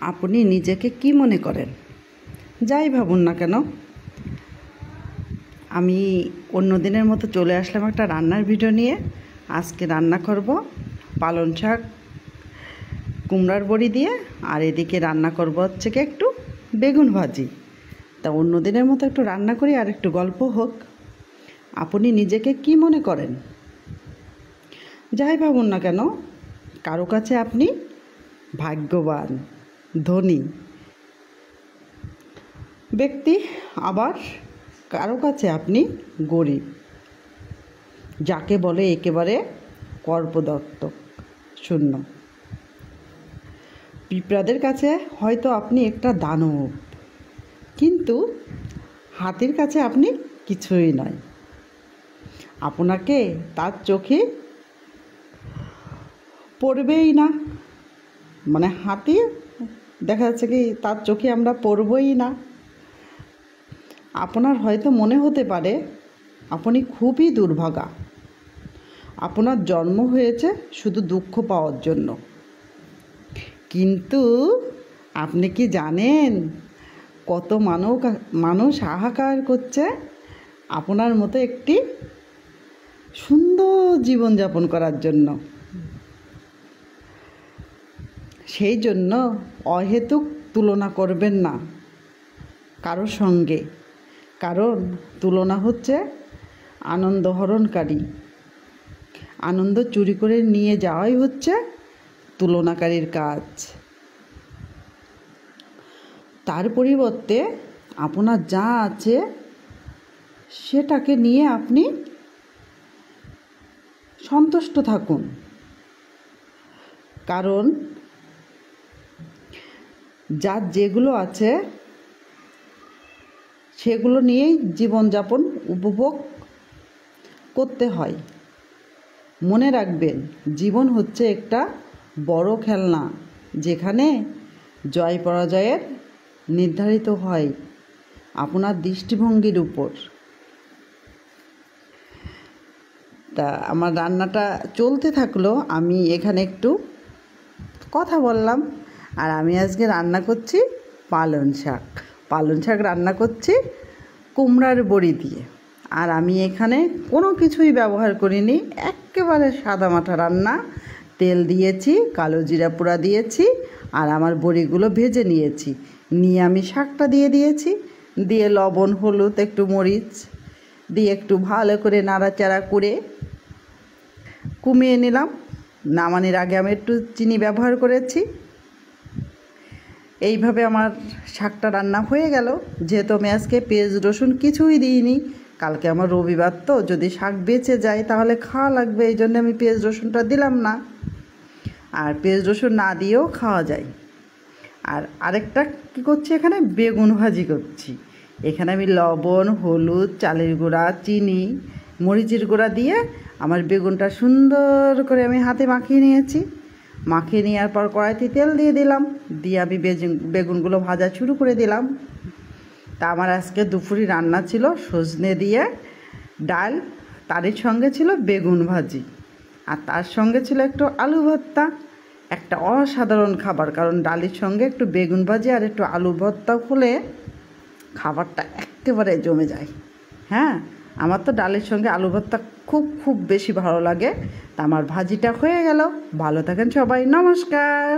আপনি নিজেকে কি মনে করেন? যাই ভাবুন না কেন, আমি অন্য দিনের মতো চলে আসলাম একটা রান্নার ভিডিও নিয়ে। আজকে রান্না করব পালং শাক কুমড়ার বড়ি দিয়ে, আর এদিকে রান্না করব হচ্ছে কি একটু বেগুন ভাজি। তা অন্য দিনের মতো একটু রান্না করি আর একটু গল্প হোক। আপনি নিজেকে কি মনে করেন? যাই ভাবুন না কেন, কারো কাছে আপনি ভাগ্যবান, ধনী ব্যক্তি, আবার কারো কাছে আপনি গরিব, যাকে বলে একেবারে কর্পদত্ত শূন্য। পিঁপড়াদের কাছে হয়তো আপনি একটা দানব, কিন্তু হাতির কাছে আপনি কিছুই নয়। আপনাকে তার চোখে পড়বেই না, মানে হাতি দেখা যাচ্ছে কি তার চোখে আমরা পড়বই না। আপনার হয়তো মনে হতে পারে আপনি খুবই দুর্ভাগা, আপনার জন্ম হয়েছে শুধু দুঃখ পাওয়ার জন্য। কিন্তু আপনি কি জানেন কত মানুষ হাহাকার করছে আপনার মতো একটি সুন্দর জীবনযাপন করার জন্য? সেই জন্য অহেতুক তুলনা করবেন না কারোর সঙ্গে, কারণ তুলনা হচ্ছে আনন্দহরণকারী। আনন্দ চুরি করে নিয়ে যাওয়াই হচ্ছে তুলনাকারীর কাজ। তার পরিবর্তে আপনার যা আছে সেটাকে নিয়ে আপনি সন্তুষ্ট থাকুন, কারণ যার যেগুলো আছে সেগুলো নিয়েই জীবনযাপন উপভোগ করতে হয়। মনে রাখবেন, জীবন হচ্ছে একটা বড় খেলনা, যেখানে জয় পরাজয়ের নির্ধারিত হয় আপনার দৃষ্টিভঙ্গির উপর। তা আমার রান্নাটা চলতে থাকলো, আমি এখানে একটু কথা বললাম। আর আমি আজকে রান্না করছি পালং শাক রান্না করছি কুমড়ার বড়ি দিয়ে। আর আমি এখানে কোনো কিছুই ব্যবহার করিনি, একেবারে সাদামাটা রান্না। তেল দিয়েছি, কালো জিরা পোড়া দিয়েছি, আর আমার বড়িগুলো ভেজে নিয়েছি। নিয়ে আমি শাকটা দিয়ে দিয়েছি, দিয়ে লবণ, হলুদ, একটু মরিচ দিয়ে একটু ভালো করে নাড়াচাড়া করে কমিয়ে নিলাম। নামানোর আগে আমি একটু চিনি ব্যবহার করেছি। এইভাবে আমার শাকটা রান্না হয়ে গেল। যেহেতু আমি আজকে পেঁয়াজ রসুন কিছুই দিইনি, কালকে আমার রবিবার, তো যদি শাক বেঁচে যায় তাহলে খাওয়া লাগবে, এই জন্য আমি পেঁয়াজ রসুনটা দিলাম না। আর পেঁয়াজ রসুন না দিয়েও খাওয়া যায়। আর আরেকটা কী করছি, এখানে বেগুন ভাজি করছি। এখানে আমি লবণ, হলুদ, চালের গুঁড়া, চিনি, মরিচের গুঁড়া দিয়ে আমার বেগুনটা সুন্দর করে আমি হাতে মাখিয়ে নিয়েছি। মাখিয়ে নেওয়ার পর কড়াইতে তেল দিয়ে দিলাম, দিয়ে আমি বেগুনগুলো ভাজা শুরু করে দিলাম। তা আমার আজকে দুপুরে রান্না ছিল সজনে দিয়ে ডাল, তারই সঙ্গে ছিল বেগুন ভাজি, আর তার সঙ্গে ছিল একটু আলু ভর্তা। একটা অসাধারণ খাবার, কারণ ডালের সঙ্গে একটু বেগুন ভাজি আর একটু আলু ভর্তা হলে খাবারটা একেবারে জমে যায়। হ্যাঁ, আমার তো ডালের সঙ্গে আলু ভর্তা খুব বেশি ভালো লাগে। তা আমার ভাজিটা হয়ে গেল। ভালো থাকেন সবাই, নমস্কার।